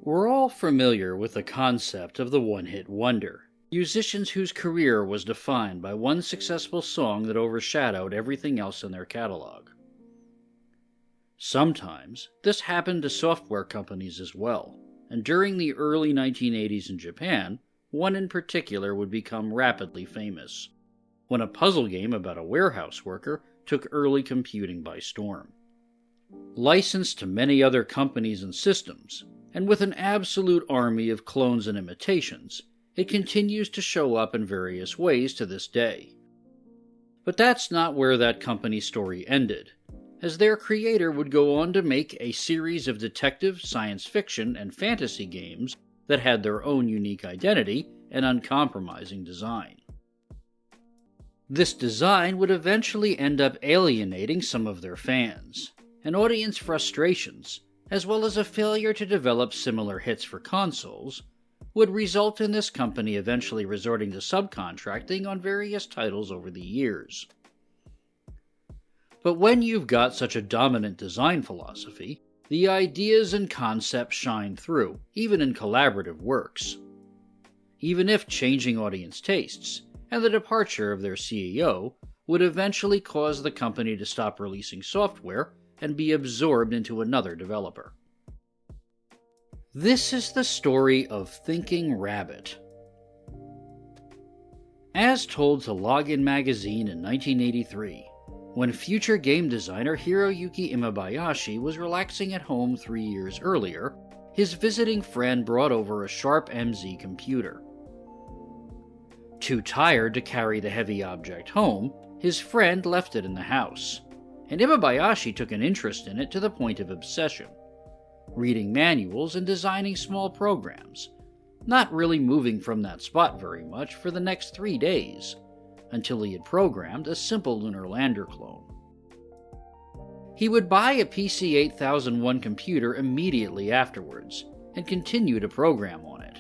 We're all familiar with the concept of the one-hit wonder. Musicians whose career was defined by one successful song that overshadowed everything else in their catalog. Sometimes, this happened to software companies as well, and during the early 1980s in Japan, one in particular would become rapidly famous, when a puzzle game about a warehouse worker took early computing by storm. Licensed to many other companies and systems, and with an absolute army of clones and imitations, it continues to show up in various ways to this day. But that's not where that company's story ended, as their creator would go on to make a series of detective, science fiction, and fantasy games that had their own unique identity and uncompromising design. This design would eventually end up alienating some of their fans, and audience frustrations, as well as a failure to develop similar hits for consoles, would result in this company eventually resorting to subcontracting on various titles over the years. But when you've got such a dominant design philosophy, the ideas and concepts shine through, even in collaborative works. Even if changing audience tastes, and the departure of their CEO, would eventually cause the company to stop releasing software and be absorbed into another developer. This is the story of Thinking Rabbit. As told to Login magazine in 1983, when future game designer Hiryuki Imabayashi was relaxing at home 3 years earlier, his visiting friend brought over a Sharp MZ computer. Too tired to carry the heavy object home, his friend left it in the house, and Imabayashi took an interest in it to the point of obsession, reading manuals and designing small programs, not really moving from that spot very much for the next 3 days, until he had programmed a simple lunar lander clone. He would buy a PC 8001 computer immediately afterwards, and continue to program on it,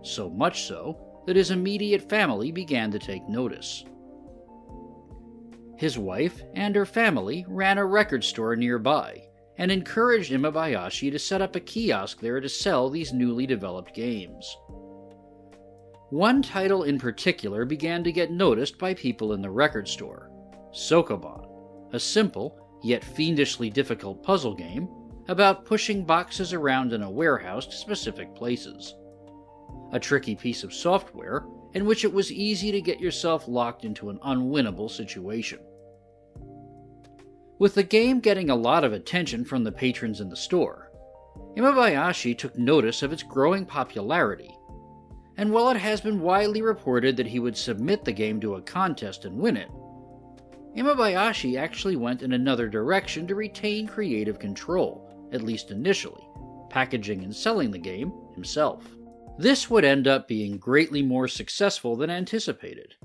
so much so that his immediate family began to take notice. His wife and her family ran a record store nearby, and encouraged Imabayashi to set up a kiosk there to sell these newly developed games. One title in particular began to get noticed by people in the record store, Sokoban, a simple, yet fiendishly difficult puzzle game about pushing boxes around in a warehouse to specific places. A tricky piece of software in which it was easy to get yourself locked into an unwinnable situation. With the game getting a lot of attention from the patrons in the store, Imabayashi took notice of its growing popularity, and while it has been widely reported that he would submit the game to a contest and win it, Imabayashi actually went in another direction to retain creative control, at least initially, packaging and selling the game himself. This would end up being greatly more successful than anticipated,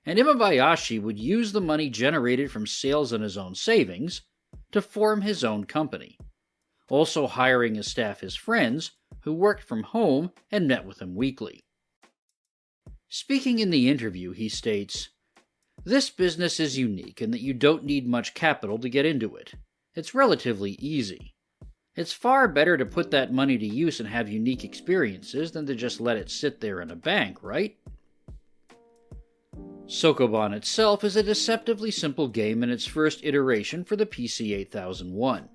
and Imabayashi would use the money generated from sales and his own savings to form his own company, also hiring as staff his friends who worked from home and met with him weekly. Speaking in the interview, he states, "This business is unique in that you don't need much capital to get into it. It's relatively easy. It's far better to put that money to use and have unique experiences than to just let it sit there in a bank, right?" Sokoban itself is a deceptively simple game in its first iteration for the PC 8001.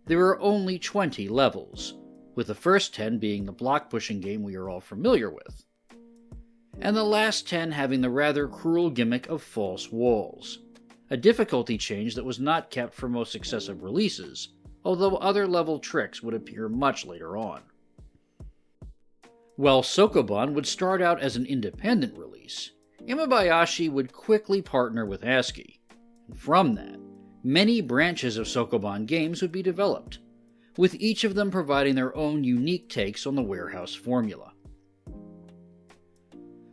There are only 20 levels, with the first 10 being the block-pushing game we are all familiar with, and the last 10 having the rather cruel gimmick of false walls, a difficulty change that was not kept for most successive releases, although other level tricks would appear much later on. While Sokoban would start out as an independent release, Imabayashi would quickly partner with ASCII, and from that, many branches of Sokoban games would be developed, with each of them providing their own unique takes on the warehouse formula.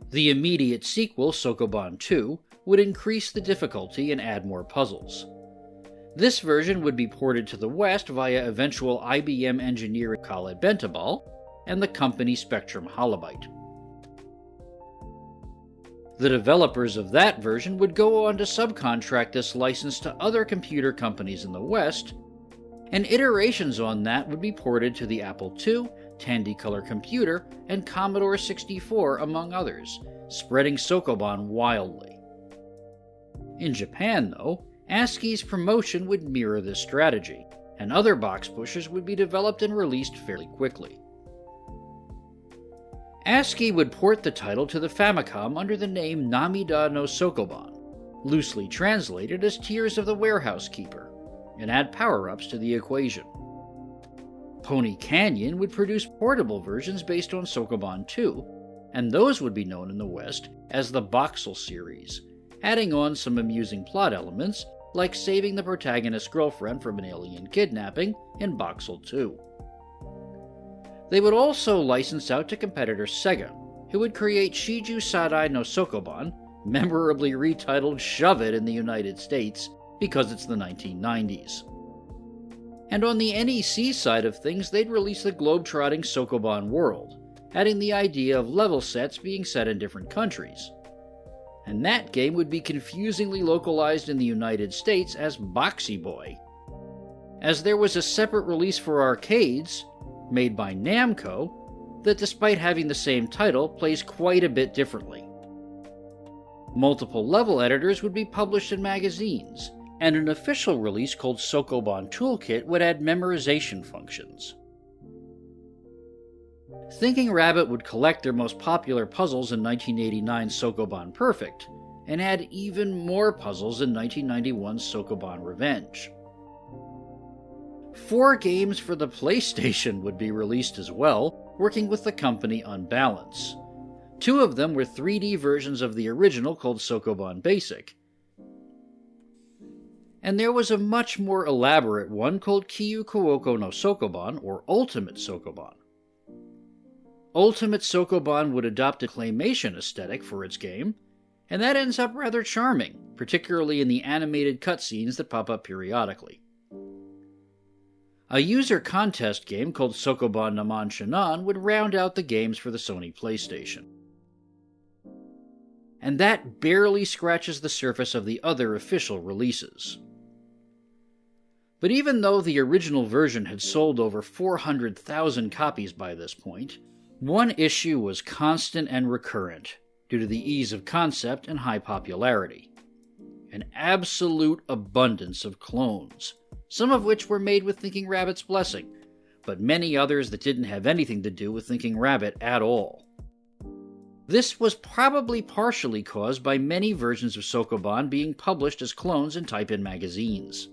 The immediate sequel, Sokoban 2, would increase the difficulty and add more puzzles. This version would be ported to the West via eventual IBM engineer Caae Bentabal and the company Spectrum Holobyte. The developers of that version would go on to subcontract this license to other computer companies in the West, and iterations on that would be ported to the Apple II, Tandy-Color Computer, and Commodore 64, among others, spreading Sokoban wildly. In Japan, though, ASCII's promotion would mirror this strategy, and other box pushers would be developed and released fairly quickly. ASCII would port the title to the Famicom under the name Namida no Sokoban, loosely translated as Tears of the Warehouse Keeper, and add power-ups to the equation. Pony Canyon would produce portable versions based on Sokoban 2, and those would be known in the West as the Boxel series, adding on some amusing plot elements like saving the protagonist's girlfriend from an alien kidnapping in Boxel 2. They would also license out to competitor Sega, who would create Shiju Sadai no Sokoban, memorably retitled Shove It in the United States because it's the 1990s. And on the NEC side of things, they'd release the globe-trotting Sokoban World, adding the idea of level sets being set in different countries. And that game would be confusingly localized in the United States as Boxy Boy, as there was a separate release for arcades, made by Namco, that despite having the same title, plays quite a bit differently. Multiple level editors would be published in magazines, and an official release called Sokoban Toolkit would add memorization functions. Thinking Rabbit would collect their most popular puzzles in 1989's Sokoban Perfect, and add even more puzzles in 1991's Sokoban Revenge. 4 games for the PlayStation would be released as well, working with the company Unbalance. 2 of them were 3D versions of the original called Sokoban Basic, and there was a much more elaborate one called Kyu Kuoko no Sokoban, or Ultimate Sokoban. Ultimate Sokoban would adopt a claymation aesthetic for its game, and that ends up rather charming, particularly in the animated cutscenes that pop up periodically. A user contest game called Sokoban Naman Shinan would round out the games for the Sony PlayStation. And that barely scratches the surface of the other official releases. But even though the original version had sold over 400,000 copies by this point, one issue was constant and recurrent due to the ease of concept and high popularity. An absolute abundance of clones, some of which were made with Thinking Rabbit's blessing, but many others that didn't have anything to do with Thinking Rabbit at all. This was probably partially caused by many versions of Sokoban being published as clones in type-in magazines.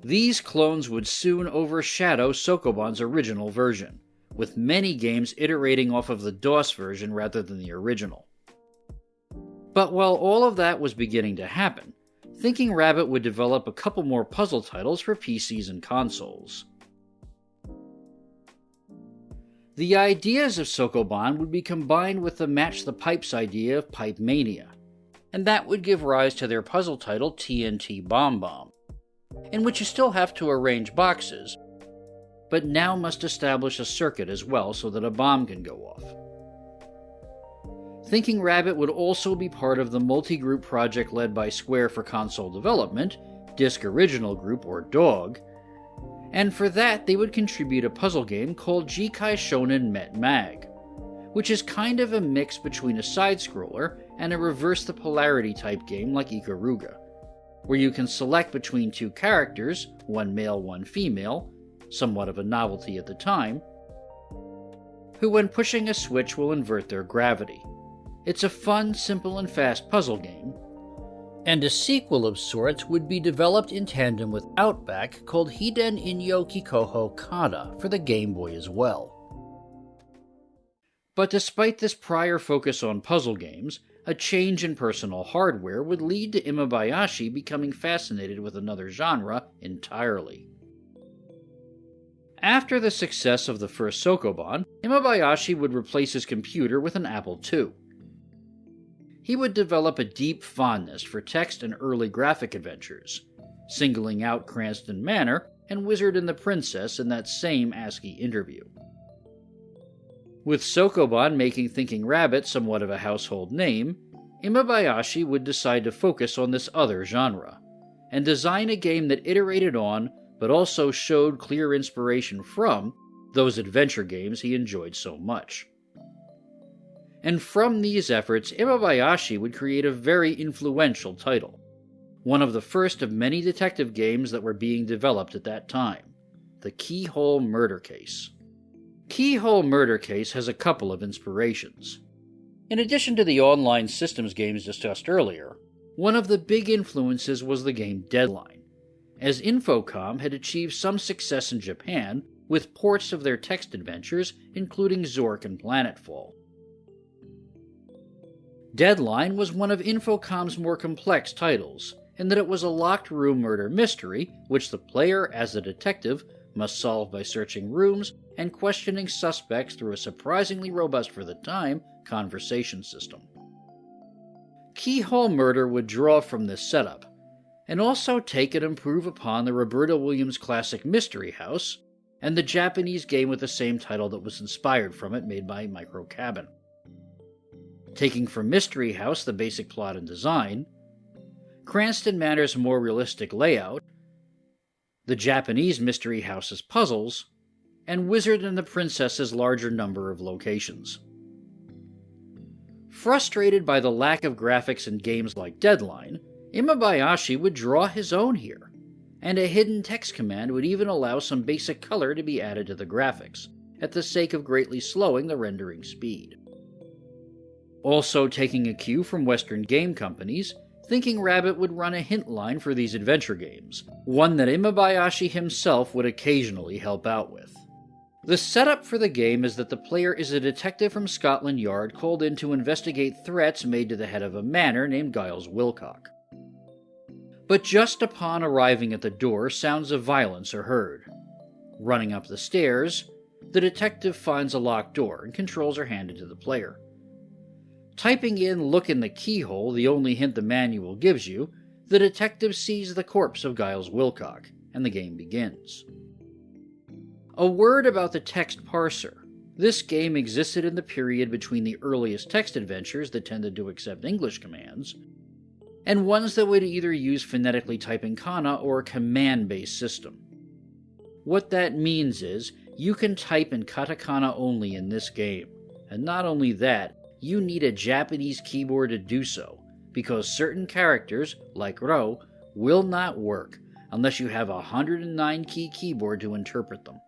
These clones would soon overshadow Sokoban's original version, with many games iterating off of the DOS version rather than the original. But while all of that was beginning to happen, Thinking Rabbit would develop a couple more puzzle titles for PCs and consoles. The ideas of Sokoban would be combined with the Match the Pipes idea of Pipe Mania, and that would give rise to their puzzle title TNT Bomb Bomb, in which you still have to arrange boxes, but now must establish a circuit as well so that a bomb can go off. Thinking Rabbit would also be part of the multi-group project led by Square for console development, Disc Original Group or DOG, and for that they would contribute a puzzle game called Jikai Shonen Met Mag, which is kind of a mix between a side-scroller and a reverse the polarity type game like Ikaruga, where you can select between 2 characters, one male, one female, somewhat of a novelty at the time, who when pushing a switch will invert their gravity. It's a fun, simple, and fast puzzle game, and a sequel of sorts would be developed in tandem with Outback called Hiden Inyo Kikoho Kada for the Game Boy as well. But despite this prior focus on puzzle games, a change in personal hardware would lead to Imabayashi becoming fascinated with another genre entirely. After the success of the first Sokoban, Imabayashi would replace his computer with an Apple II. He would develop a deep fondness for text and early graphic adventures, singling out Cranston Manor and Wizard and the Princess in that same ASCII interview. With Sokoban making Thinking Rabbit somewhat of a household name, Imabayashi would decide to focus on this other genre, and design a game that iterated on, but also showed clear inspiration from those adventure games he enjoyed so much. And from these efforts, Imabayashi would create a very influential title, one of the first of many detective games that were being developed at that time, the Keyhole Murder Case. Keyhole Murder Case has a couple of inspirations. In addition to the online systems games discussed earlier, one of the big influences was the game Deadline, as Infocom had achieved some success in Japan with ports of their text adventures, including Zork and Planetfall. Deadline was one of Infocom's more complex titles, in that it was a locked room murder mystery, which the player, as a detective, must solve by searching rooms and questioning suspects through a surprisingly robust for the time conversation system. Keyhole Murder would draw from this setup, and also take and improve upon the Roberta Williams classic Mystery House, and the Japanese game with the same title that was inspired from it made by Micro Cabin. Taking from Mystery House the basic plot and design, Cranston Manor's more realistic layout, the Japanese Mystery House's puzzles, and Wizard and the Princess's larger number of locations. Frustrated by the lack of graphics in games like Deadline, Imabayashi would draw his own here, and a hidden text command would even allow some basic color to be added to the graphics, at the sake of greatly slowing the rendering speed. Also taking a cue from Western game companies, Thinking Rabbit would run a hint line for these adventure games, one that Imabayashi himself would occasionally help out with. The setup for the game is that the player is a detective from Scotland Yard called in to investigate threats made to the head of a manor named Giles Wilcock. But just upon arriving at the door, sounds of violence are heard. Running up the stairs, the detective finds a locked door and controls are handed to the player. Typing in "look in the keyhole," the only hint the manual gives you, the detective sees the corpse of Giles Wilcock, and the game begins. A word about the text parser. This game existed in the period between the earliest text adventures that tended to accept English commands, and ones that would either use phonetically typing kana or a command-based system. What that means is, you can type in katakana only in this game, and not only that, you need a Japanese keyboard to do so, because certain characters, like Ro, will not work unless you have a 109-key keyboard to interpret them.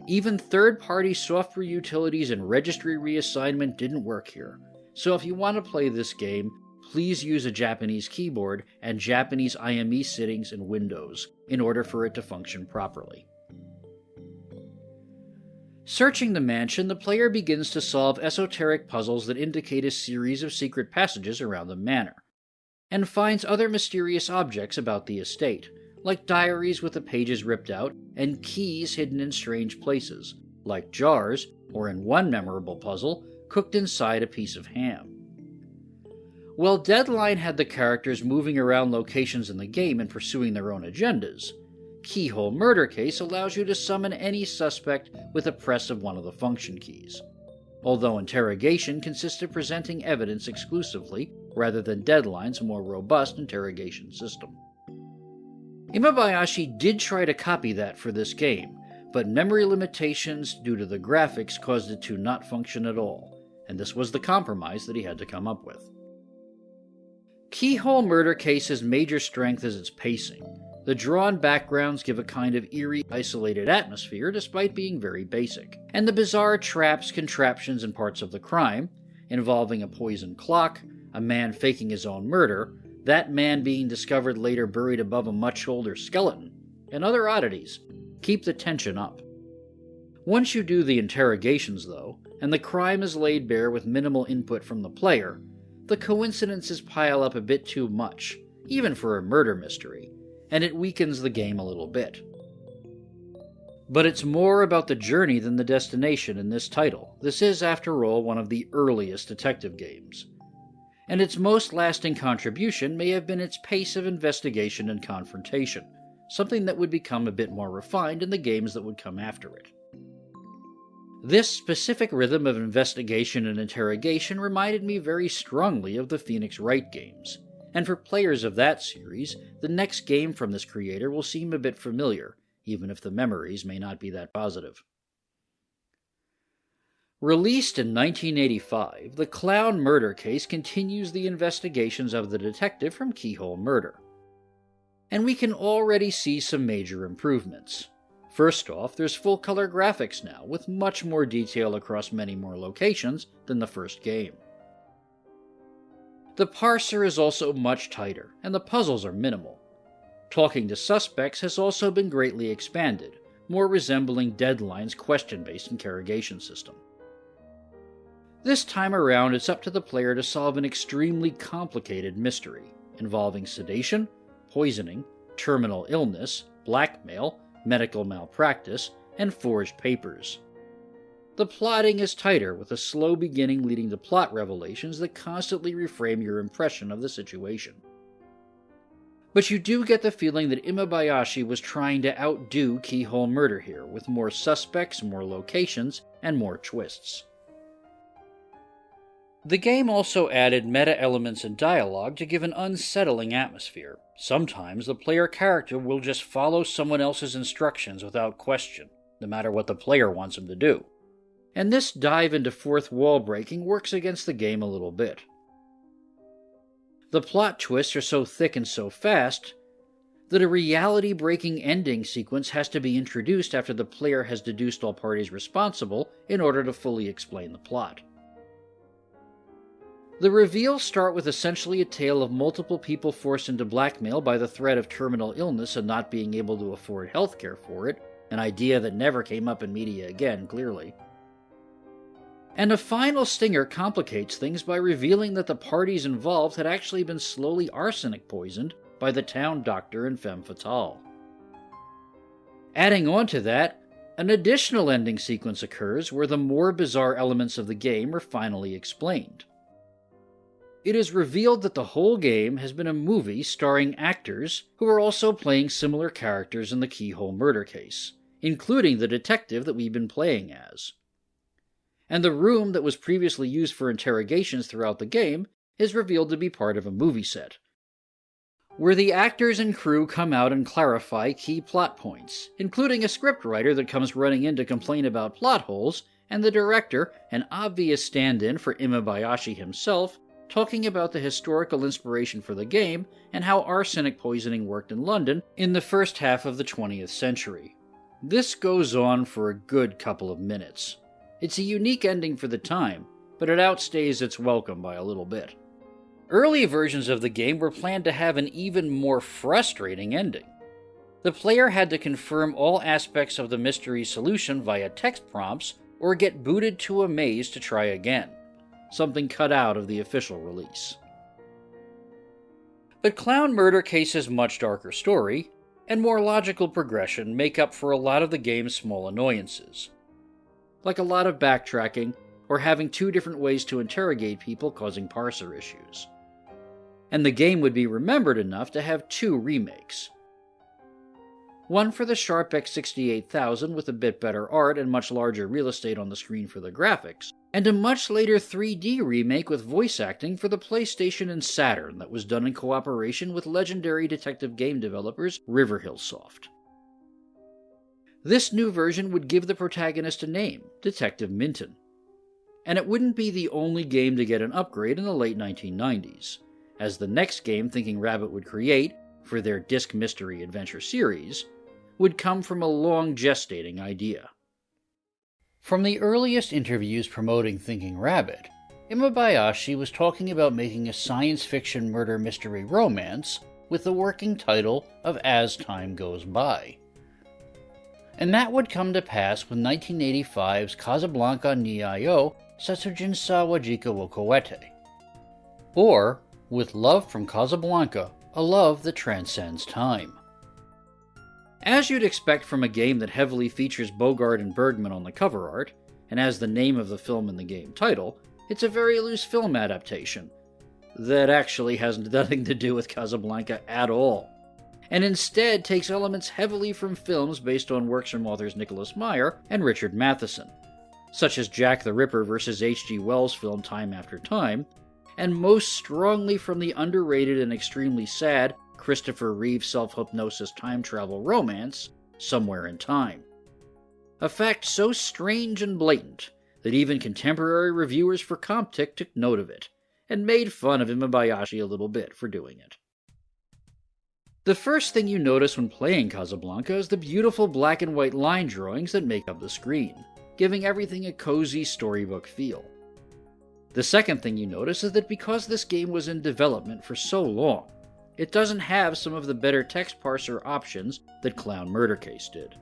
Even third-party software utilities and registry reassignment didn't work here, so if you want to play this game, please use a Japanese keyboard and Japanese IME settings in Windows in order for it to function properly. Searching the mansion, the player begins to solve esoteric puzzles that indicate a series of secret passages around the manor, and finds other mysterious objects about the estate, like diaries with the pages ripped out and keys hidden in strange places, like jars, or in one memorable puzzle, cooked inside a piece of ham. While Deadline had the characters moving around locations in the game and pursuing their own agendas, Keyhole Murder Case allows you to summon any suspect with a press of one of the function keys, although interrogation consists of presenting evidence exclusively, rather than Deadline's more robust interrogation system. Imabayashi did try to copy that for this game, but memory limitations due to the graphics caused it to not function at all, and this was the compromise that he had to come up with. Keyhole Murder Case's major strength is its pacing. The drawn backgrounds give a kind of eerie, isolated atmosphere despite being very basic, and the bizarre traps, contraptions, and parts of the crime, involving a poisoned clock, a man faking his own murder, that man being discovered later buried above a much older skeleton, and other oddities, keep the tension up. Once you do the interrogations, though, and the crime is laid bare with minimal input from the player, the coincidences pile up a bit too much, even for a murder mystery, and it weakens the game a little bit. But it's more about the journey than the destination in this title. This is, after all, one of the earliest detective games, and its most lasting contribution may have been its pace of investigation and confrontation, something that would become a bit more refined in the games that would come after it. This specific rhythm of investigation and interrogation reminded me very strongly of the Phoenix Wright games, and for players of that series, the next game from this creator will seem a bit familiar, even if the memories may not be that positive. Released in 1985, the Clown murder case continues the investigations of the detective from Keyhole murder. And we can already see some major improvements. First off, there's full-color graphics now, with much more detail across many more locations than the first game. The parser is also much tighter, and the puzzles are minimal. Talking to suspects has also been greatly expanded, more resembling Deadline's question-based interrogation system. This time around, it's up to the player to solve an extremely complicated mystery, involving sedation, poisoning, terminal illness, blackmail, medical malpractice, and forged papers. The plotting is tighter, with a slow beginning leading to plot revelations that constantly reframe your impression of the situation. But you do get the feeling that Imabayashi was trying to outdo Keyhole murder here, with more suspects, more locations, and more twists. The game also added meta-elements and dialogue to give an unsettling atmosphere. Sometimes the player character will just follow someone else's instructions without question, no matter what the player wants him to do. And this dive into fourth wall breaking works against the game a little bit. The plot twists are so thick and so fast that a reality-breaking ending sequence has to be introduced after the player has deduced all parties responsible in order to fully explain the plot. The reveals start with essentially a tale of multiple people forced into blackmail by the threat of terminal illness and not being able to afford healthcare for it, an idea that never came up in media again, clearly. And a final stinger complicates things by revealing that the parties involved had actually been slowly arsenic poisoned by the town doctor and femme fatale. Adding on to that, an additional ending sequence occurs where the more bizarre elements of the game are finally explained. It is revealed that the whole game has been a movie starring actors who are also playing similar characters in the Keyhole murder case, including the detective that we've been playing as. And the room that was previously used for interrogations throughout the game is revealed to be part of a movie set, where the actors and crew come out and clarify key plot points, including a scriptwriter that comes running in to complain about plot holes, and the director, an obvious stand-in for Imabayashi himself, talking about the historical inspiration for the game and how arsenic poisoning worked in London in the first half of the 20th century. This goes on for a good couple of minutes. It's a unique ending for the time, but it outstays its welcome by a little bit. Early versions of the game were planned to have an even more frustrating ending. The player had to confirm all aspects of the mystery solution via text prompts or get booted to a maze to try again, something cut out of the official release. But Clown Murder Case's much darker story and more logical progression make up for a lot of the game's small annoyances, like a lot of backtracking or having two different ways to interrogate people causing parser issues. And the game would be remembered enough to have two remakes. One for the Sharp X68000 with a bit better art and much larger real estate on the screen for the graphics, and a much later 3D remake with voice acting for the PlayStation and Saturn that was done in cooperation with legendary detective game developers Riverhillsoft. This new version would give the protagonist a name, Detective Minton. And it wouldn't be the only game to get an upgrade in the late 1990s, as the next game Thinking Rabbit would create, for their Disc Mystery Adventure series, would come from a long gestating idea. From the earliest interviews promoting Thinking Rabbit, Imabayashi was talking about making a science fiction murder mystery romance with the working title of As Time Goes By. And that would come to pass with 1985's Casablanca ni Ayo Setsujin sa Wajika wo Koete, or With Love from Casablanca, a love that transcends time. As you'd expect from a game that heavily features Bogart and Bergman on the cover art, and has the name of the film in the game title, it's a very loose film adaptation that actually has nothing to do with Casablanca at all, and instead takes elements heavily from films based on works from authors Nicholas Meyer and Richard Matheson, such as Jack the Ripper vs. H.G. Wells' film Time After Time, and most strongly from the underrated and extremely sad Christopher Reeve self-hypnosis time travel romance, Somewhere in Time. A fact so strange and blatant that even contemporary reviewers for Comptick took note of it, and made fun of Imabayashi a little bit for doing it. The first thing you notice when playing Casablanca is the beautiful black and white line drawings that make up the screen, giving everything a cozy storybook feel. The second thing you notice is that because this game was in development for so long, it doesn't have some of the better text parser options that Clown Murder Case did.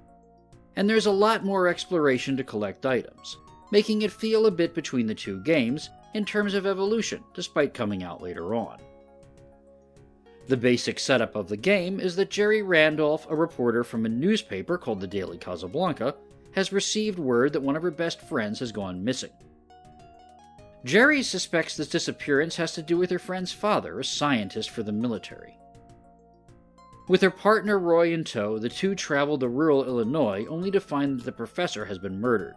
And there's a lot more exploration to collect items, making it feel a bit between the two games in terms of evolution, despite coming out later on. The basic setup of the game is that Jerry Randolph, a reporter from a newspaper called the Daily Casablanca, has received word that one of her best friends has gone missing. Jerry suspects this disappearance has to do with her friend's father, a scientist for the military. With her partner Roy in tow, the two travel to rural Illinois only to find that the professor has been murdered.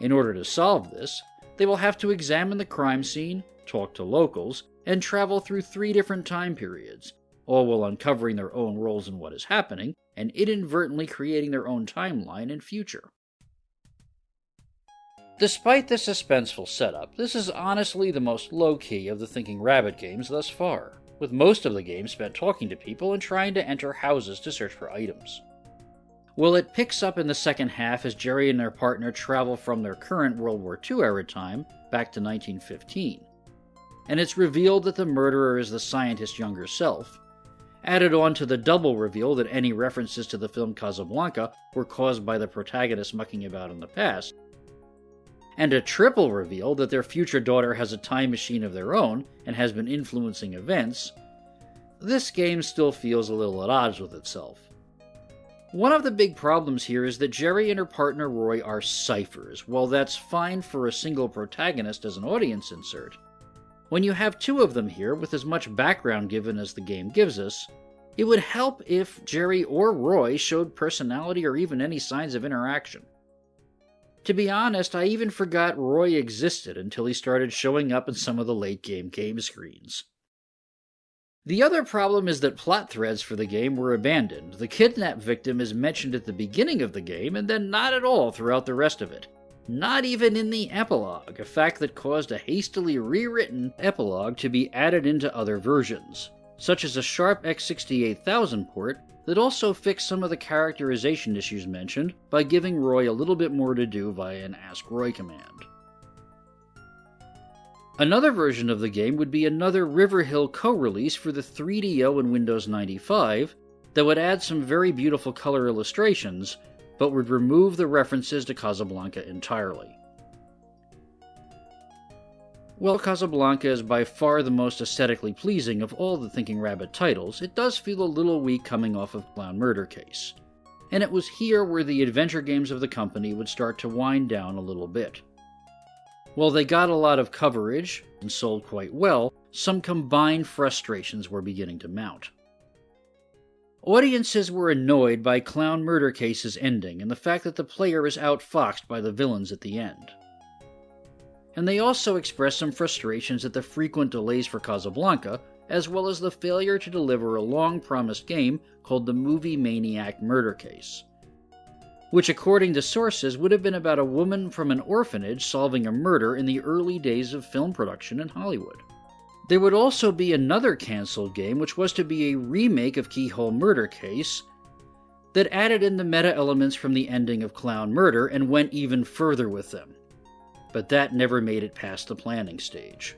In order to solve this, they will have to examine the crime scene, talk to locals, and travel through 3 different time periods, all while uncovering their own roles in what is happening and inadvertently creating their own timeline and future. Despite the suspenseful setup, this is honestly the most low-key of the Thinking Rabbit games thus far, with most of the game spent talking to people and trying to enter houses to search for items. Well, it picks up in the second half as Jerry and their partner travel from their current World War II era time back to 1915, and it's revealed that the murderer is the scientist's younger self, added on to the double reveal that any references to the film Casablanca were caused by the protagonist mucking about in the past, and a triple reveal that their future daughter has a time machine of their own and has been influencing events. This game still feels a little at odds with itself. One of the big problems here is that Jerry and her partner Roy are ciphers. While that's fine for a single protagonist as an audience insert, when you have 2 of them here with as much background given as the game gives us, it would help if Jerry or Roy showed personality or even any signs of interaction. To be honest, I even forgot Roy existed until he started showing up in some of the late-game game screens. The other problem is that plot threads for the game were abandoned. The kidnap victim is mentioned at the beginning of the game and then not at all throughout the rest of it. Not even in the epilogue, a fact that caused a hastily rewritten epilogue to be added into other versions, such as a Sharp X68000 port that also fixed some of the characterization issues mentioned by giving Roy a little bit more to do via an Ask Roy command. Another version of the game would be another Riverhill co-release for the 3DO and Windows 95 that would add some very beautiful color illustrations, but would remove the references to Casablanca entirely. While Casablanca is by far the most aesthetically pleasing of all the Thinking Rabbit titles, it does feel a little weak coming off of Clown Murder Case, and it was here where the adventure games of the company would start to wind down a little bit. While they got a lot of coverage and sold quite well, some combined frustrations were beginning to mount. Audiences were annoyed by Clown Murder Case's ending and the fact that the player is outfoxed by the villains at the end. And they also expressed some frustrations at the frequent delays for Casablanca, as well as the failure to deliver a long-promised game called The Movie Maniac Murder Case, which according to sources would have been about a woman from an orphanage solving a murder in the early days of film production in Hollywood. There would also be another cancelled game which was to be a remake of Keyhole Murder Case that added in the meta elements from the ending of Clown Murder and went even further with them, but that never made it past the planning stage.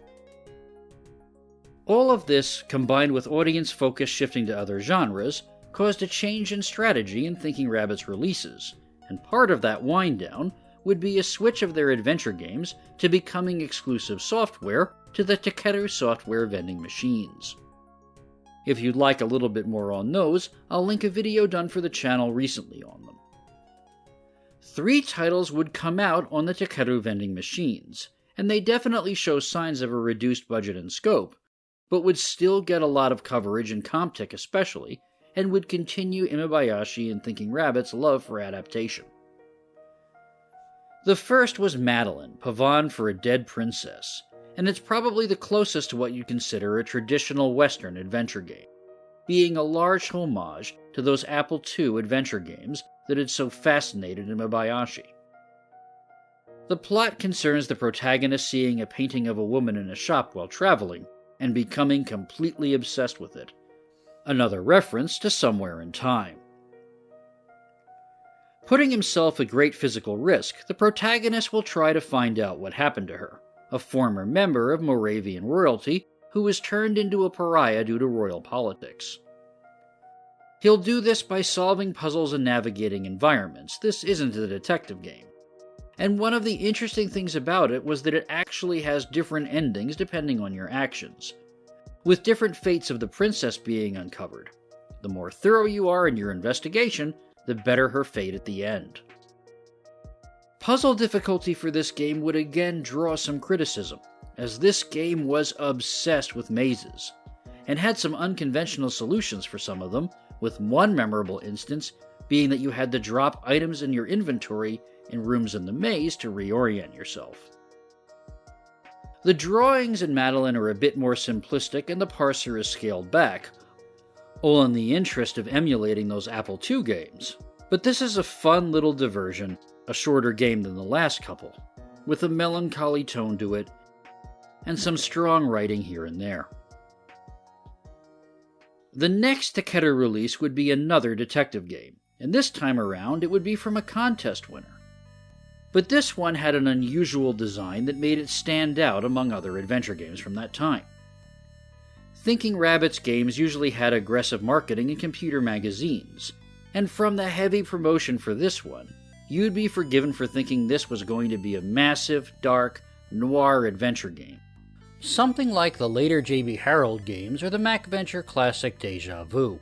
All of this, combined with audience focus shifting to other genres, caused a change in strategy in Thinking Rabbit's releases, and part of that wind-down would be a switch of their adventure games to becoming exclusive software to the Takeru software vending machines. If you'd like a little bit more on those, I'll link a video done for the channel recently on them. 3 titles would come out on the Takeru vending machines, and they definitely show signs of a reduced budget and scope, but would still get a lot of coverage in Comptick especially, and would continue Imabayashi and Thinking Rabbit's love for adaptation. The first was Madeleine, Pavane for a Dead Princess, and it's probably the closest to what you'd consider a traditional Western adventure game, being a large homage to those Apple II adventure games that had so fascinated Imabayashi. The plot concerns the protagonist seeing a painting of a woman in a shop while traveling, and becoming completely obsessed with it. Another reference to Somewhere in Time. Putting himself at great physical risk, the protagonist will try to find out what happened to her, a former member of Moravian royalty who was turned into a pariah due to royal politics. He'll do this by solving puzzles and navigating environments. This isn't a detective game. And one of the interesting things about it was that it actually has different endings depending on your actions, with different fates of the princess being uncovered. The more thorough you are in your investigation, the better her fate at the end. Puzzle difficulty for this game would again draw some criticism, as this game was obsessed with mazes, and had some unconventional solutions for some of them, with one memorable instance being that you had to drop items in your inventory in rooms in the maze to reorient yourself. The drawings in Madeleine are a bit more simplistic and the parser is scaled back, all in the interest of emulating those Apple II games. But this is a fun little diversion, a shorter game than the last couple, with a melancholy tone to it, and some strong writing here and there. The next Takeru release would be another detective game, and this time around it would be from a contest winner. But this one had an unusual design that made it stand out among other adventure games from that time. Thinking Rabbit's games usually had aggressive marketing in computer magazines, and from the heavy promotion for this one, you'd be forgiven for thinking this was going to be a massive, dark, noir adventure game. Something like the later J.B. Harold games or the MacVenture classic Deja Vu.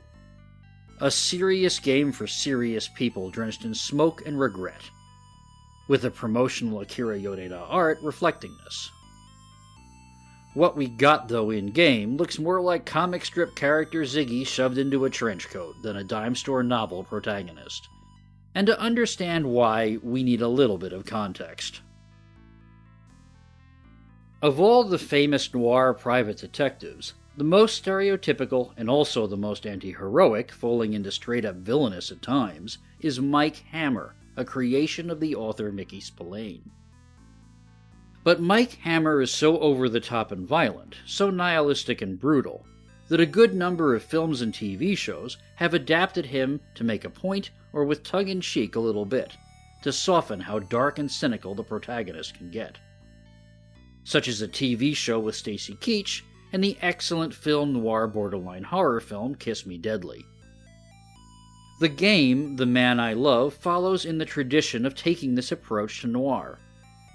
A serious game for serious people drenched in smoke and regret, with the promotional Akira Yoneda art reflecting this. What we got, though, in-game looks more like comic strip character Ziggy shoved into a trench coat than a dime store novel protagonist. And to understand why, we need a little bit of context. Of all the famous noir private detectives, the most stereotypical and also the most anti-heroic, falling into straight-up villainous at times, is Mike Hammer, a creation of the author Mickey Spillane. But Mike Hammer is so over-the-top and violent, so nihilistic and brutal, that a good number of films and TV shows have adapted him to make a point or with tongue-in-cheek a little bit, to soften how dark and cynical the protagonist can get. Such as a TV show with Stacy Keach and the excellent film noir borderline horror film Kiss Me Deadly. The game, The Man I Love, follows in the tradition of taking this approach to noir,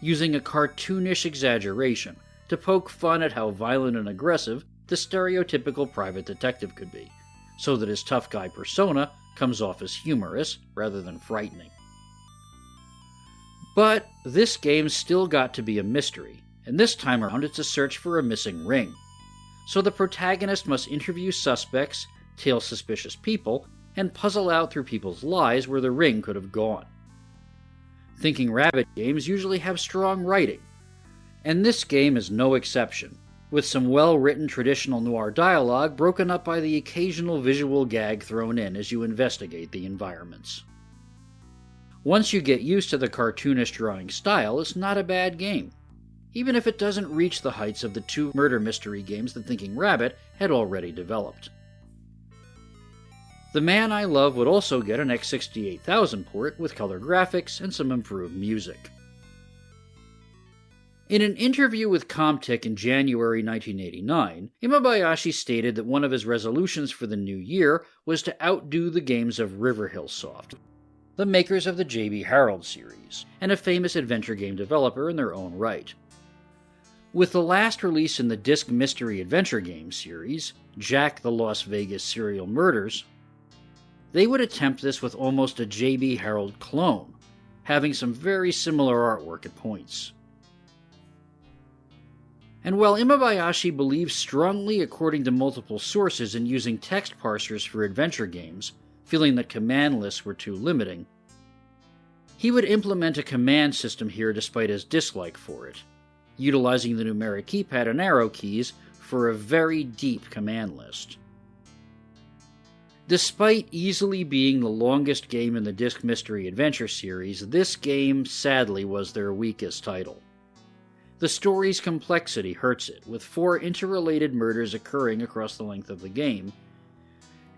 using a cartoonish exaggeration to poke fun at how violent and aggressive the stereotypical private detective could be, so that his tough guy persona comes off as humorous rather than frightening. But this game's still got to be a mystery, and this time around it's a search for a missing ring. So the protagonist must interview suspects, tail suspicious people, and puzzle out through people's lives where the ring could have gone. Thinking Rabbit games usually have strong writing, and this game is no exception, with some well-written traditional noir dialogue broken up by the occasional visual gag thrown in as you investigate the environments. Once you get used to the cartoonish drawing style, it's not a bad game, even if it doesn't reach the heights of the two murder mystery games that Thinking Rabbit had already developed. The Man I Love would also get an X68000 port with color graphics and some improved music. In an interview with Comtic in January 1989, Imabayashi stated that one of his resolutions for the new year was to outdo the games of Riverhill Soft, the makers of the J.B. Harold series, and a famous adventure game developer in their own right. With the last release in the Disc Mystery Adventure Game series, Jack the Las Vegas Serial Murders, they would attempt this with almost a J.B. Harold clone, having some very similar artwork at points. And while Imabayashi believes strongly according to multiple sources in using text parsers for adventure games, feeling that command lists were too limiting, he would implement a command system here despite his dislike for it, utilizing the numeric keypad and arrow keys for a very deep command list. Despite easily being the longest game in the Disc Mystery Adventure series, this game sadly was their weakest title. The story's complexity hurts it, with 4 interrelated murders occurring across the length of the game,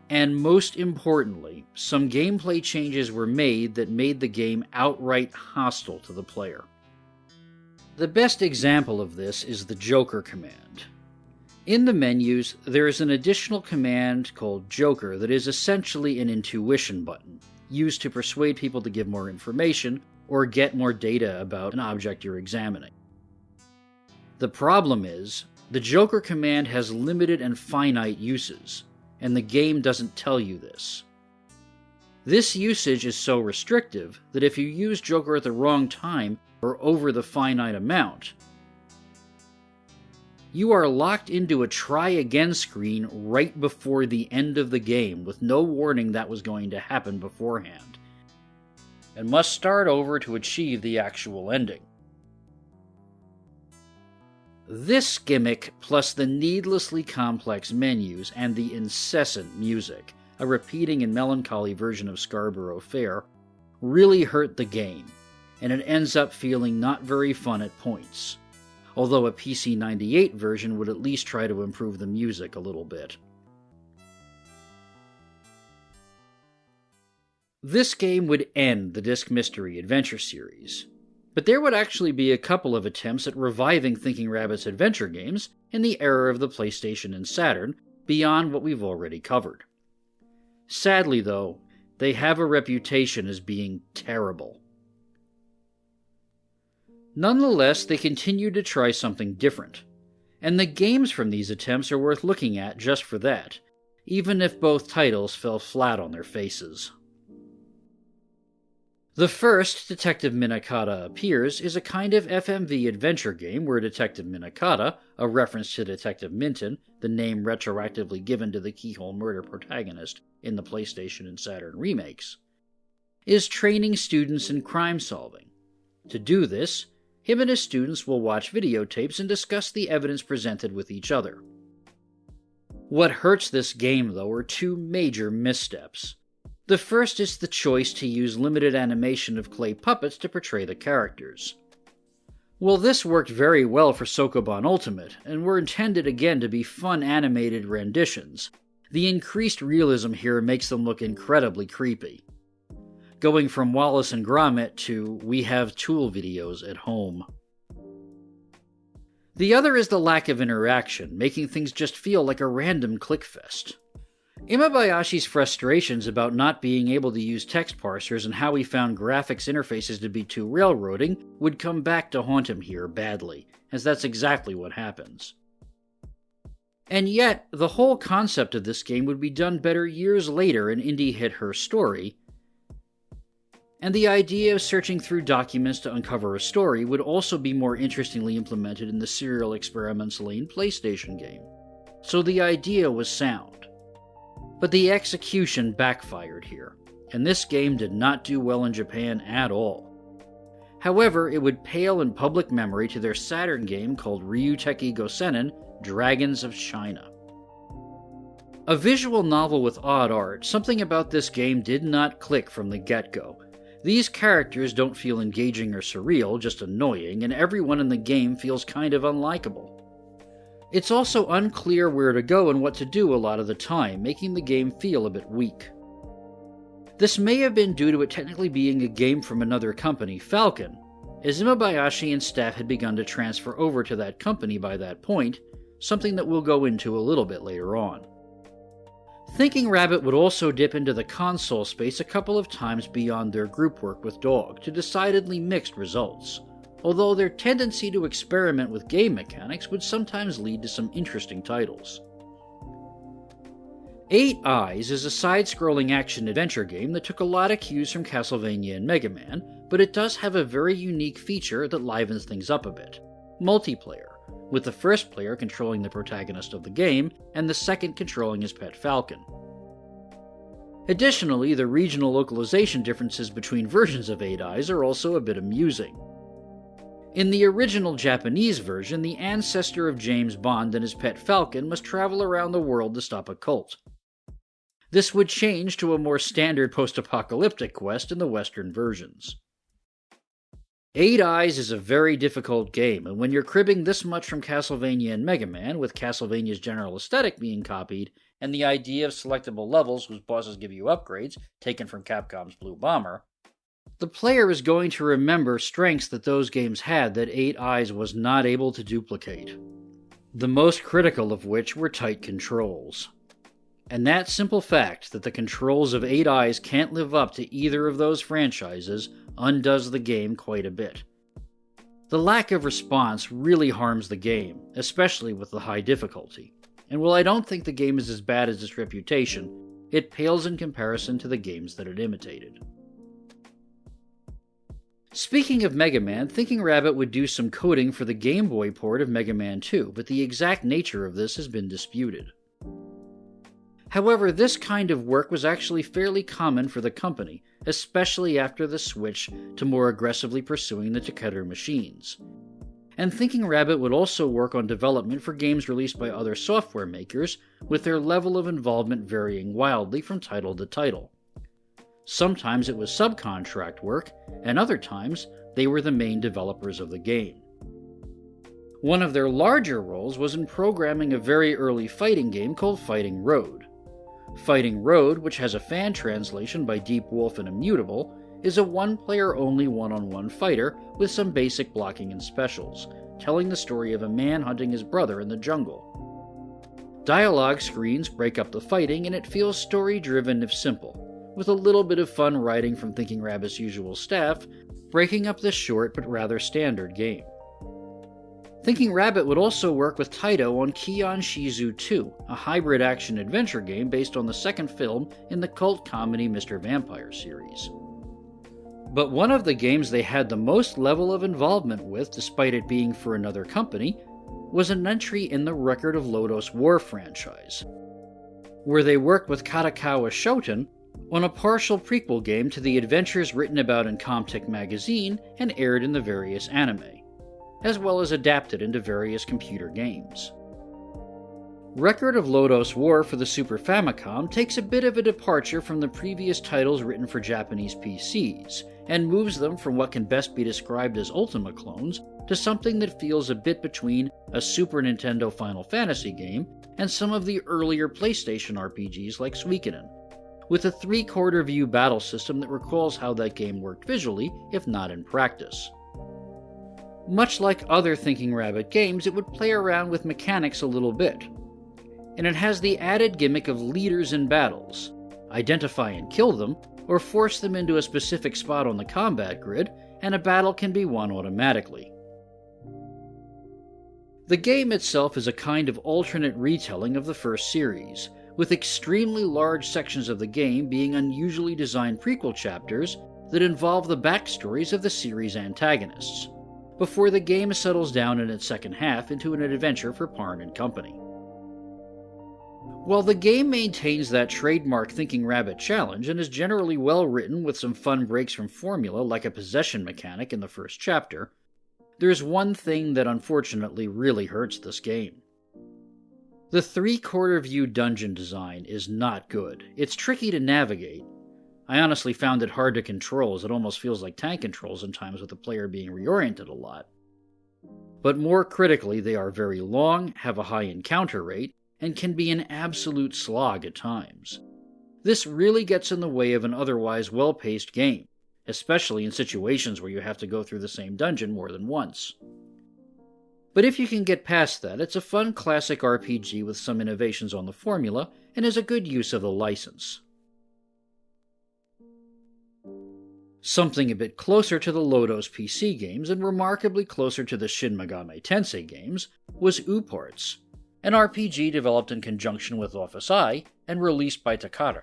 and most importantly, some gameplay changes were made that made the game outright hostile to the player. The best example of this is the Joker command. In the menus, there is an additional command called Joker that is essentially an intuition button, used to persuade people to give more information or get more data about an object you're examining. The problem is, the Joker command has limited and finite uses, and the game doesn't tell you this. This usage is so restrictive that if you use Joker at the wrong time or over the finite amount, you are locked into a try again screen right before the end of the game with no warning that was going to happen beforehand, and must start over to achieve the actual ending. This gimmick, plus the needlessly complex menus and the incessant music, a repeating and melancholy version of Scarborough Fair, really hurt the game, and it ends up feeling not very fun at points, although a PC 98 version would at least try to improve the music a little bit. This game would end the Disc Mystery Adventure series, but there would actually be a couple of attempts at reviving Thinking Rabbit's adventure games in the era of the PlayStation and Saturn beyond what we've already covered. Sadly, though, they have a reputation as being terrible. Nonetheless, they continue to try something different, and the games from these attempts are worth looking at just for that, even if both titles fell flat on their faces. The first, Detective Minakata Appears, is a kind of FMV adventure game where Detective Minakata, a reference to Detective Minton, the name retroactively given to the Keyhole murder protagonist in the PlayStation and Saturn remakes, is training students in crime solving. To do this, him and his students will watch videotapes and discuss the evidence presented with each other. What hurts this game, though, are 2 major missteps. The first is the choice to use limited animation of clay puppets to portray the characters. While this worked very well for Sokoban Ultimate, and were intended again to be fun animated renditions, the increased realism here makes them look incredibly creepy. Going from Wallace and Gromit to we have Tool videos at home. The other is the lack of interaction, making things just feel like a random clickfest. Imabayashi's frustrations about not being able to use text parsers and how he found graphics interfaces to be too railroading would come back to haunt him here badly, as that's exactly what happens. And yet, the whole concept of this game would be done better years later in indie hit Her Story, and the idea of searching through documents to uncover a story would also be more interestingly implemented in the Serial Experiments Lane PlayStation game. So the idea was sound. But the execution backfired here, and this game did not do well in Japan at all. However, it would pale in public memory to their Saturn game called Ryuteki Gosenin, Dragons of China. A visual novel with odd art, something about this game did not click from the get-go. These characters don't feel engaging or surreal, just annoying, and everyone in the game feels kind of unlikable. It's also unclear where to go and what to do a lot of the time, making the game feel a bit weak. This may have been due to it technically being a game from another company, Falcon, as Imabayashi and staff had begun to transfer over to that company by that point, something that we'll go into a little bit later on. Thinking Rabbit would also dip into the console space a couple of times beyond their group work with Dog, to decidedly mixed results, although their tendency to experiment with game mechanics would sometimes lead to some interesting titles. 8 Eyes is a side-scrolling action-adventure game that took a lot of cues from Castlevania and Mega Man, but it does have a very unique feature that livens things up a bit: multiplayer, with the first player controlling the protagonist of the game, and the second controlling his pet falcon. Additionally, the regional localization differences between versions of 8 Eyes are also a bit amusing. In the original Japanese version, the ancestor of James Bond and his pet falcon must travel around the world to stop a cult. This would change to a more standard post-apocalyptic quest in the Western versions. 8 Eyes is a very difficult game, and when you're cribbing this much from Castlevania and Mega Man, with Castlevania's general aesthetic being copied, and the idea of selectable levels whose bosses give you upgrades, taken from Capcom's Blue Bomber, the player is going to remember strengths that those games had that 8 Eyes was not able to duplicate. The most critical of which were tight controls. And that simple fact that the controls of 8 Eyes can't live up to either of those franchises undoes the game quite a bit. The lack of response really harms the game, especially with the high difficulty. And while I don't think the game is as bad as its reputation, it pales in comparison to the games that it imitated. Speaking of Mega Man, Thinking Rabbit would do some coding for the Game Boy port of Mega Man 2, but the exact nature of this has been disputed. However, this kind of work was actually fairly common for the company, especially after the switch to more aggressively pursuing the Takeru machines. And Thinking Rabbit would also work on development for games released by other software makers, with their level of involvement varying wildly from title to title. Sometimes it was subcontract work, and other times they were the main developers of the game. One of their larger roles was in programming a very early fighting game called Fighting Road. Fighting Road, which has a fan translation by Deep Wolf and Immutable, is a one-player-only one-on-one fighter with some basic blocking and specials, telling the story of a man hunting his brother in the jungle. Dialogue screens break up the fighting, and it feels story-driven if simple, with a little bit of fun writing from Thinking Rabbit's usual staff, breaking up this short but rather standard game. Thinking Rabbit would also work with Taito on Kion Shizu 2, a hybrid action-adventure game based on the second film in the cult comedy Mr. Vampire series. But one of the games they had the most level of involvement with, despite it being for another company, was an entry in the Record of Lodoss War franchise, where they worked with Katakawa Shoten on a partial prequel game to the adventures written about in Comtech magazine and aired in the various anime, as well as adapted into various computer games. Record of Lodoss War for the Super Famicom takes a bit of a departure from the previous titles written for Japanese PCs, and moves them from what can best be described as Ultima clones to something that feels a bit between a Super Nintendo Final Fantasy game and some of the earlier PlayStation RPGs like Suikoden, with a 3/4 view battle system that recalls how that game worked visually, if not in practice. Much like other Thinking Rabbit games, it would play around with mechanics a little bit. And it has the added gimmick of leaders in battles. Identify and kill them, or force them into a specific spot on the combat grid, and a battle can be won automatically. The game itself is a kind of alternate retelling of the first series, with extremely large sections of the game being unusually designed prequel chapters that involve the backstories of the series' antagonists, before the game settles down in its second half into an adventure for Parn and company. While the game maintains that trademark Thinking Rabbit challenge and is generally well written with some fun breaks from formula like a possession mechanic in the first chapter, there's one thing that unfortunately really hurts this game. The 3/4 view dungeon design is not good. It's tricky to navigate. I honestly found it hard to control, as it almost feels like tank controls sometimes with the player being reoriented a lot. But more critically, they are very long, have a high encounter rate, and can be an absolute slog at times. This really gets in the way of an otherwise well-paced game, especially in situations where you have to go through the same dungeon more than once. But if you can get past that, it's a fun classic RPG with some innovations on the formula, and is a good use of the license. Something a bit closer to the Lodoss PC games, and remarkably closer to the Shin Megami Tensei games, was Ooparts, an RPG developed in conjunction with Office I and released by Takara.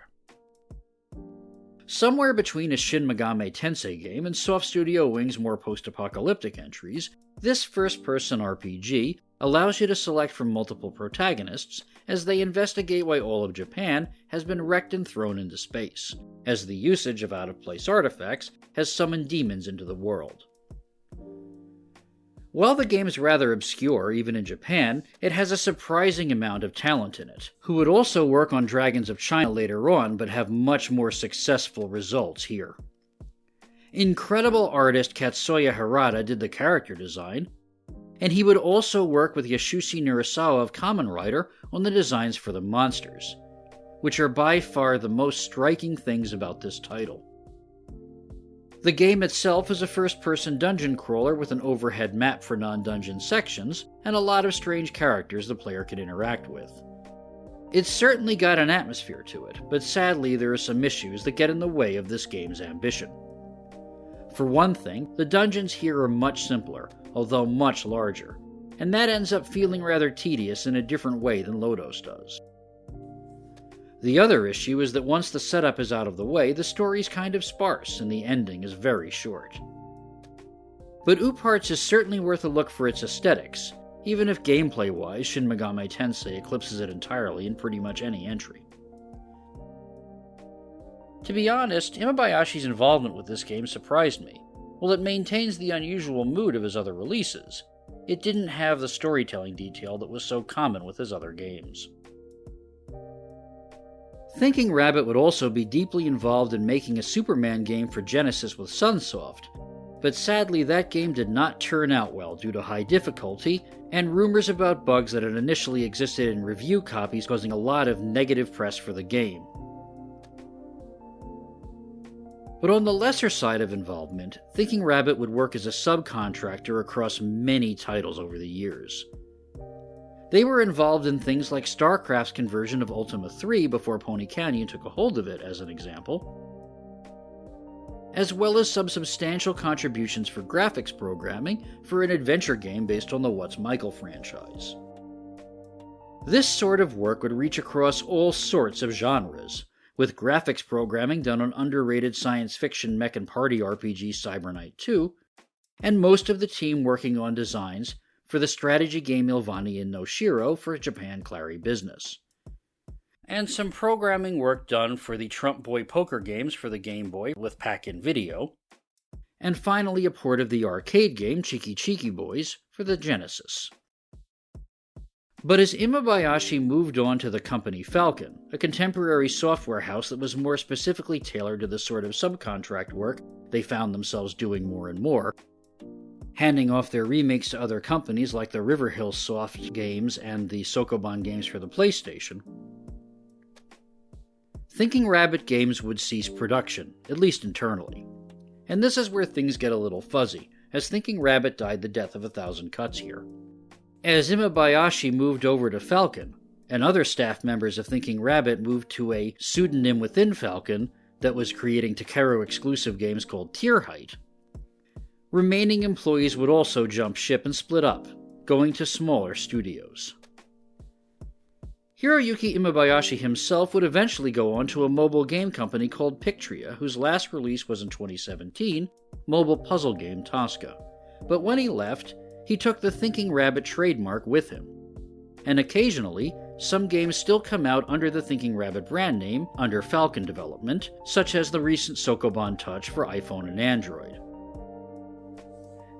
Somewhere between a Shin Megami Tensei game and Soft Studio Wing's more post-apocalyptic entries, this first-person RPG allows you to select from multiple protagonists as they investigate why all of Japan has been wrecked and thrown into space, as the usage of out-of-place artifacts has summoned demons into the world. While the game is rather obscure, even in Japan, it has a surprising amount of talent in it, who would also work on Dragons of China later on but have much more successful results here. Incredible artist Katsuya Harada did the character design, and he would also work with Yasushi Nirasawa of Kamen Rider on the designs for the monsters, which are by far the most striking things about this title. The game itself is a first-person dungeon crawler with an overhead map for non-dungeon sections, and a lot of strange characters the player can interact with. It's certainly got an atmosphere to it, but sadly there are some issues that get in the way of this game's ambition. For one thing, the dungeons here are much simpler, although much larger, and that ends up feeling rather tedious in a different way than Lodoss does. The other issue is that once the setup is out of the way, the story's kind of sparse and the ending is very short. But Ooparts is certainly worth a look for its aesthetics, even if gameplay-wise Shin Megami Tensei eclipses it entirely in pretty much any entry. To be honest, Imabayashi's involvement with this game surprised me. While it maintains the unusual mood of his other releases, it didn't have the storytelling detail that was so common with his other games. Thinking Rabbit would also be deeply involved in making a Superman game for Genesis with Sunsoft, but sadly that game did not turn out well due to high difficulty and rumors about bugs that had initially existed in review copies causing a lot of negative press for the game. But on the lesser side of involvement, Thinking Rabbit would work as a subcontractor across many titles over the years. They were involved in things like StarCraft's conversion of Ultima 3 before Pony Canyon took a hold of it, as an example, as well as some substantial contributions for graphics programming for an adventure game based on the What's Michael franchise. This sort of work would reach across all sorts of genres, with graphics programming done on underrated science fiction mech and party RPG Cyberknight 2, and most of the team working on designs for the strategy game Ilvani and Noshiro for Japan Clary Business. And some programming work done for the Trump Boy poker games for the Game Boy with Pack-In Video, and finally a port of the arcade game Cheeky Cheeky Boys for the Genesis. But as Imabayashi moved on to the company Falcon, a contemporary software house that was more specifically tailored to the sort of subcontract work they found themselves doing more and more, handing off their remakes to other companies like the Riverhill Soft games and the Sokoban games for the PlayStation, Thinking Rabbit games would cease production, at least internally. And this is where things get a little fuzzy, as Thinking Rabbit died the death of 1,000 cuts here. As Imabayashi moved over to Falcon, and other staff members of Thinking Rabbit moved to a pseudonym within Falcon that was creating Takeru exclusive games called Tierheit, remaining employees would also jump ship and split up, going to smaller studios. Hiryuki Imabayashi himself would eventually go on to a mobile game company called Pictria, whose last release was in 2017, mobile puzzle game Tosca. But when he left, he took the Thinking Rabbit trademark with him. And occasionally, some games still come out under the Thinking Rabbit brand name under Falcon development, such as the recent Sokoban Touch for iPhone and Android.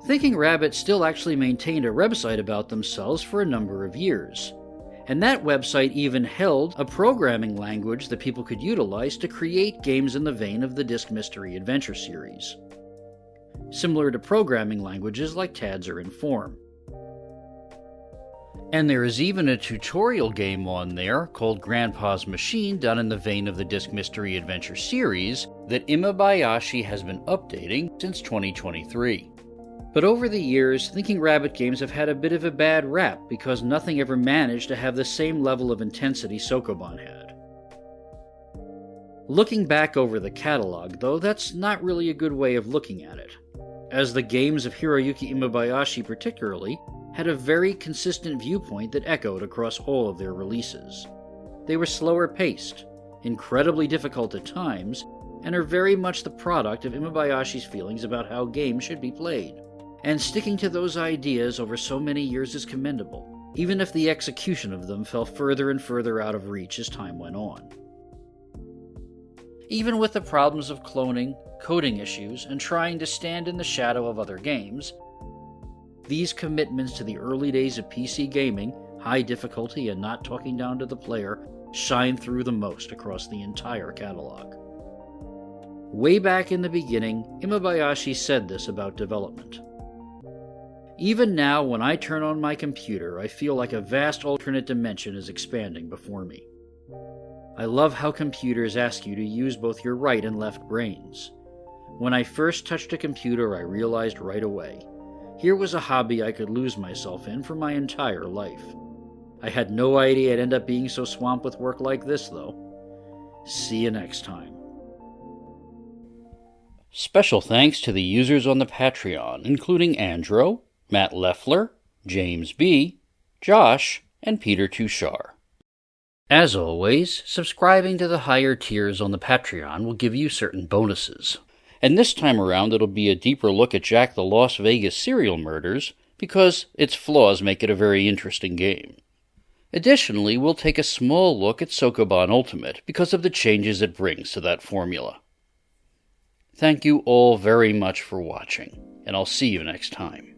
Thinking Rabbit still actually maintained a website about themselves for a number of years, and that website even held a programming language that people could utilize to create games in the vein of the Disc Mystery Adventure series, similar to programming languages like TADS or Inform. And there is even a tutorial game on there called Grandpa's Machine done in the vein of the Disc Mystery Adventure series that Imabayashi has been updating since 2023. But over the years, Thinking Rabbit games have had a bit of a bad rap because nothing ever managed to have the same level of intensity Sokoban had. Looking back over the catalog, though, that's not really a good way of looking at it, as the games of Hiryuki Imabayashi particularly had a very consistent viewpoint that echoed across all of their releases. They were slower paced, incredibly difficult at times, and are very much the product of Imabayashi's feelings about how games should be played. And sticking to those ideas over so many years is commendable, even if the execution of them fell further and further out of reach as time went on. Even with the problems of cloning, coding issues, and trying to stand in the shadow of other games, these commitments to the early days of PC gaming, high difficulty and not talking down to the player, shine through the most across the entire catalog. Way back in the beginning, Imabayashi said this about development. Even now, when I turn on my computer, I feel like a vast alternate dimension is expanding before me. I love how computers ask you to use both your right and left brains. When I first touched a computer, I realized right away. Here was a hobby I could lose myself in for my entire life. I had no idea I'd end up being so swamped with work like this, though. See you next time. Special thanks to the users on the Patreon, including Andro, Matt Leffler, James B., Josh, and Peter Tushar. As always, subscribing to the higher tiers on the Patreon will give you certain bonuses. And this time around it'll be a deeper look at Jack the Las Vegas serial murders, because its flaws make it a very interesting game. Additionally, we'll take a small look at Sokoban Ultimate because of the changes it brings to that formula. Thank you all very much for watching, and I'll see you next time.